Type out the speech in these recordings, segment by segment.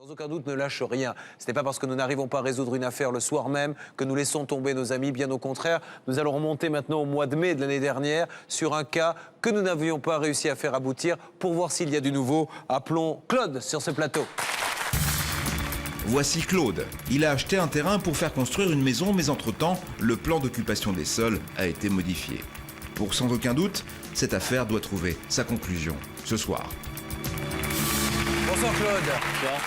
Sans aucun doute, ne lâche rien. Ce n'est pas parce que nous n'arrivons pas à résoudre une affaire le soir même que nous laissons tomber nos amis. Bien au contraire, nous allons remonter maintenant au mois de mai de l'année dernière sur un cas que nous n'avions pas réussi à faire aboutir. Pour voir s'il y a du nouveau, appelons Claude sur ce plateau. Voici Claude. Il a acheté un terrain pour faire construire une maison, mais entre-temps, le plan d'occupation des sols a été modifié. Pour sans aucun doute, cette affaire doit trouver sa conclusion ce soir. Bonsoir Claude. Bonsoir.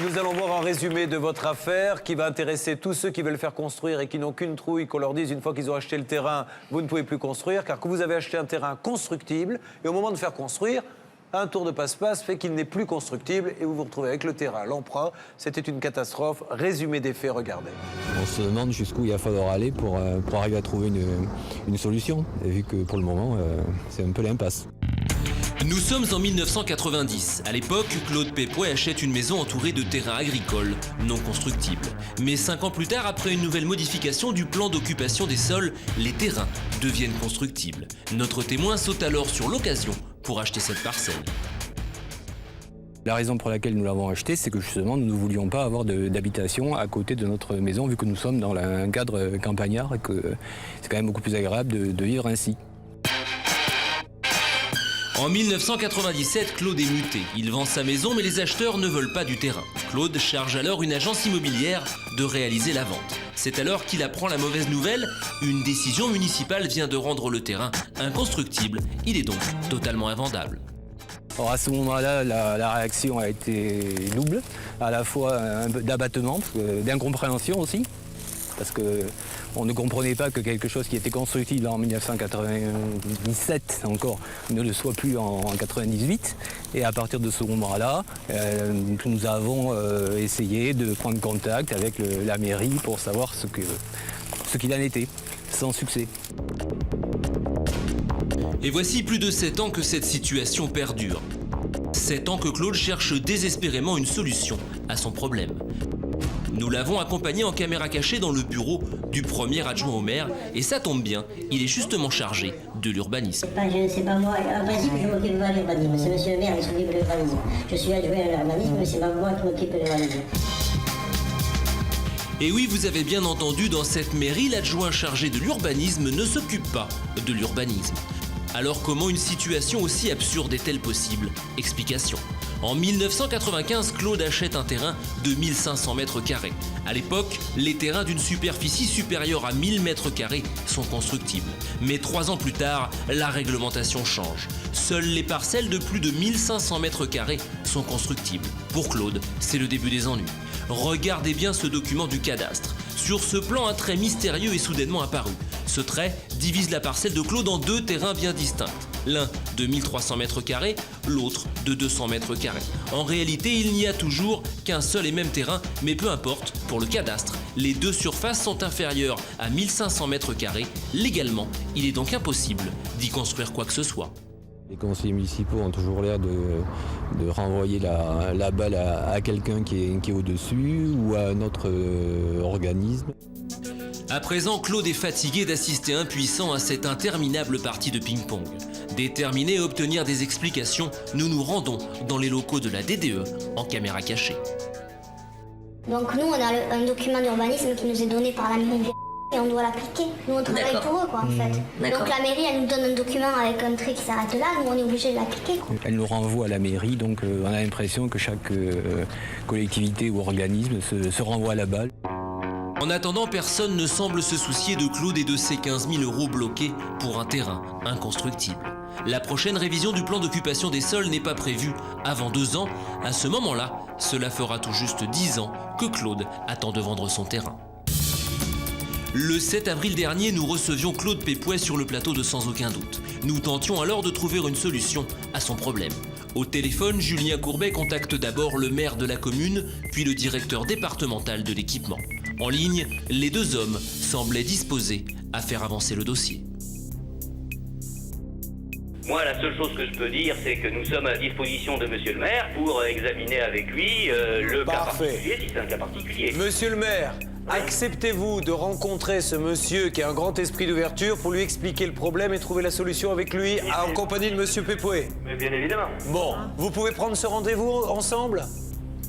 Nous allons voir un résumé de votre affaire qui va intéresser tous ceux qui veulent faire construire et qui n'ont qu'une trouille, qu'on leur dise une fois qu'ils ont acheté le terrain, vous ne pouvez plus construire, car que vous avez acheté un terrain constructible et au moment de faire construire, un tour de passe-passe fait qu'il n'est plus constructible et vous vous retrouvez avec le terrain à l'emprunt. C'était une catastrophe. Résumé des faits, regardez. On se demande jusqu'où il va falloir aller pour arriver à trouver une solution, vu que pour le moment, c'est un peu l'impasse. Nous sommes en 1990. À l'époque, Claude Pépouet achète une maison entourée de terrains agricoles, non constructibles. Mais 5 ans plus tard, après une nouvelle modification du plan d'occupation des sols, les terrains deviennent constructibles. Notre témoin saute alors sur l'occasion pour acheter cette parcelle. La raison pour laquelle nous l'avons acheté, c'est que justement, nous ne voulions pas avoir d'habitation à côté de notre maison, vu que nous sommes dans un cadre campagnard et que c'est quand même beaucoup plus agréable de vivre ainsi. En 1997, Claude est muté. Il vend sa maison, mais les acheteurs ne veulent pas du terrain. Claude charge alors une agence immobilière de réaliser la vente. C'est alors qu'il apprend la mauvaise nouvelle. Une décision municipale vient de rendre le terrain inconstructible. Il est donc totalement invendable. Alors à ce moment-là, la réaction a été double, à la fois un peu d'abattement, d'incompréhension aussi, parce qu'on ne comprenait pas que quelque chose qui était constructible en 1997 encore ne le soit plus en 1998. Et à partir de ce moment-là, nous avons essayé de prendre contact avec la mairie pour savoir ce qu'il en était, sans succès. Et voici plus de 7 ans que cette situation perdure. 7 ans que Claude cherche désespérément une solution à son problème. Nous l'avons accompagné en caméra cachée dans le bureau du premier adjoint au maire, et ça tombe bien, il est justement chargé de l'urbanisme. C'est pas moi, en principe je m'occupe pas de l'urbanisme, c'est monsieur le maire qui s'occupe de l'urbanisme. Je suis adjoint à l'urbanisme, mais c'est pas moi qui m'occupe de l'urbanisme. Et oui, vous avez bien entendu, dans cette mairie, l'adjoint chargé de l'urbanisme ne s'occupe pas de l'urbanisme. Alors comment une situation aussi absurde est-elle possible? Explication. En 1995, Claude achète un terrain de 1500 mètres carrés. À l'époque, les terrains d'une superficie supérieure à 1000 mètres carrés sont constructibles. Mais 3 ans plus tard, la réglementation change. Seules les parcelles de plus de 1500 mètres carrés sont constructibles. Pour Claude, c'est le début des ennuis. Regardez bien ce document du cadastre. Sur ce plan, un trait mystérieux est soudainement apparu. Ce trait divise la parcelle de Claude en 2 terrains bien distincts. L'un de 1300 mètres carrés, l'autre de 200 mètres carrés. En réalité, il n'y a toujours qu'un seul et même terrain, mais peu importe, pour le cadastre, les 2 surfaces sont inférieures à 1500 mètres carrés. Légalement, il est donc impossible d'y construire quoi que ce soit. Les conseillers municipaux ont toujours l'air de renvoyer la balle à quelqu'un qui est au-dessus ou à un autre organisme. À présent, Claude est fatigué d'assister impuissant à cette interminable partie de ping-pong. Déterminé à obtenir des explications, nous nous rendons dans les locaux de la DDE en caméra cachée. Donc nous, on a un document d'urbanisme qui nous est donné par la mairie et on doit l'appliquer. Nous, on travaille pour eux, quoi, en fait. Donc la mairie, elle nous donne un document avec un trait qui s'arrête là, nous, on est obligé de l'appliquer, quoi. Elle nous renvoie à la mairie, donc on a l'impression que chaque collectivité ou organisme se renvoie à la balle. En attendant, personne ne semble se soucier de Claude et de ses 15 000 € bloqués pour un terrain inconstructible. La prochaine révision du plan d'occupation des sols n'est pas prévue avant 2 ans. À ce moment-là, cela fera tout juste 10 ans que Claude attend de vendre son terrain. Le 7 avril dernier, nous recevions Claude Pépouet sur le plateau de Sans aucun doute. Nous tentions alors de trouver une solution à son problème. Au téléphone, Julien Courbet contacte d'abord le maire de la commune, puis le directeur départemental de l'équipement. En ligne, les 2 hommes semblaient disposés à faire avancer le dossier. Moi, la seule chose que je peux dire, c'est que nous sommes à disposition de monsieur le maire pour examiner avec lui le cas particulier, si c'est un cas particulier. Monsieur le maire, acceptez-vous de rencontrer ce monsieur qui a un grand esprit d'ouverture pour lui expliquer le problème et trouver la solution avec lui en compagnie de monsieur Pépouet? Mais bien évidemment. Bon, vous pouvez prendre ce rendez-vous ensemble?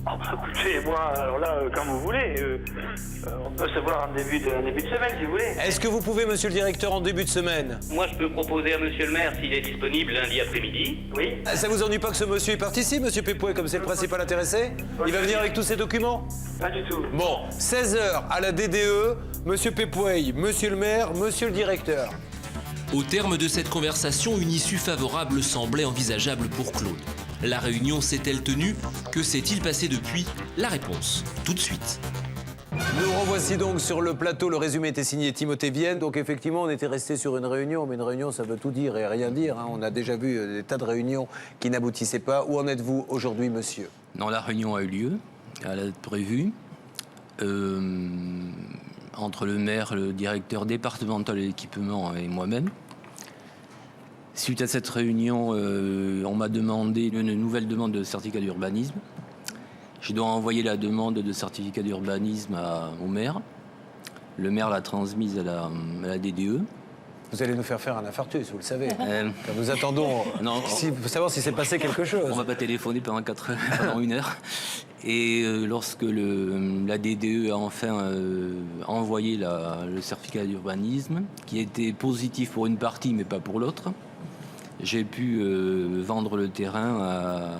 Ah bah écoutez, moi, alors là, comme vous voulez, on peut se voir en début de semaine, si vous voulez. Est-ce que vous pouvez, monsieur le directeur, en début de semaine? Moi, je peux proposer à monsieur le maire s'il est disponible lundi après-midi. Oui. Ça vous ennuie pas que ce monsieur participe, monsieur Pépouet, comme c'est le principal intéressé? Il va venir avec tous ses documents? Pas du tout. Bon, 16h à la DDE, monsieur Pépouet, monsieur le maire, monsieur le directeur. Au terme de cette conversation, une issue favorable semblait envisageable pour Claude. La réunion s'est-elle tenue? Que s'est-il passé depuis? La réponse, tout de suite. Nous revoici donc sur le plateau. Le résumé était signé Timothée Vienne. Donc effectivement, on était resté sur une réunion, mais une réunion, ça veut tout dire et rien dire, hein. On a déjà vu des tas de réunions qui n'aboutissaient pas. Où en êtes-vous aujourd'hui, monsieur? Non, la réunion a eu lieu, à la date prévue, entre le maire, le directeur départemental de l'équipement et moi-même. Suite à cette réunion, on m'a demandé une nouvelle demande de certificat d'urbanisme. Je dois envoyer la demande de certificat d'urbanisme au maire. Le maire l'a transmise à la DDE. Vous allez nous faire un infarctus, vous le savez. Car nous attendons pour savoir si s'est passé quelque chose. On ne va pas téléphoner pendant 1 heure. Et lorsque la DDE a enfin envoyé le certificat d'urbanisme, qui était positif pour une partie mais pas pour l'autre, j'ai pu vendre le terrain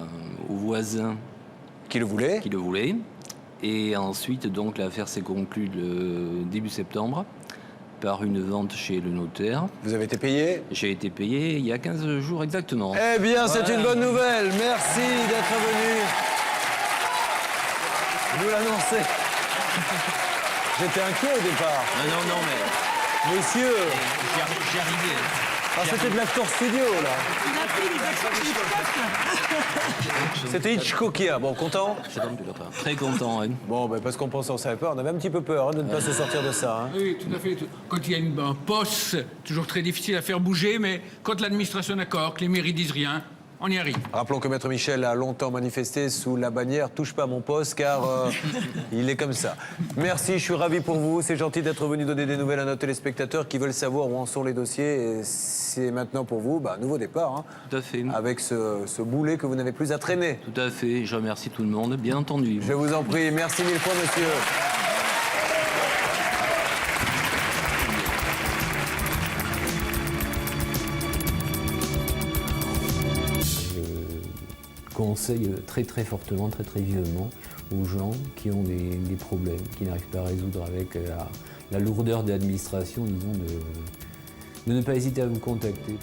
aux voisins qui le voulaient. Et ensuite, donc, l'affaire s'est conclue le début septembre par une vente chez le notaire. Vous avez été payé? J'ai été payé il y a 15 jours exactement. Eh bien, c'est une bonne nouvelle. Merci d'être venu nous l'annoncer. J'étais inquiet au départ. Non, mais Monsieur, j'y arrivais. c'était de l'acteur studio, là. C'était Hitchcockien. Bon, content? Très content. Hein. Bon, parce qu'on pensait, on savait pas. On avait un petit peu peur de ne pas se sortir de ça. Hein. Oui, tout à fait. Quand il y a un poste, toujours très difficile à faire bouger, mais quand l'administration est d'accord, que les mairies disent rien, on y arrive. Rappelons que Maître Michel a longtemps manifesté sous la bannière « Touche pas à mon poste » car il est comme ça. Merci, je suis ravi pour vous. C'est gentil d'être venu donner des nouvelles à nos téléspectateurs qui veulent savoir où en sont les dossiers. Et c'est maintenant pour vous, un nouveau départ. Hein, tout à fait. Avec ce boulet que vous n'avez plus à traîner. Tout à fait. Je remercie tout le monde, bien entendu. Je vous en prie. Merci mille fois, monsieur. Conseille très très fortement, très très vivement aux gens qui ont des problèmes, qui n'arrivent pas à résoudre avec la lourdeur de l'administration, disons, de ne pas hésiter à vous contacter.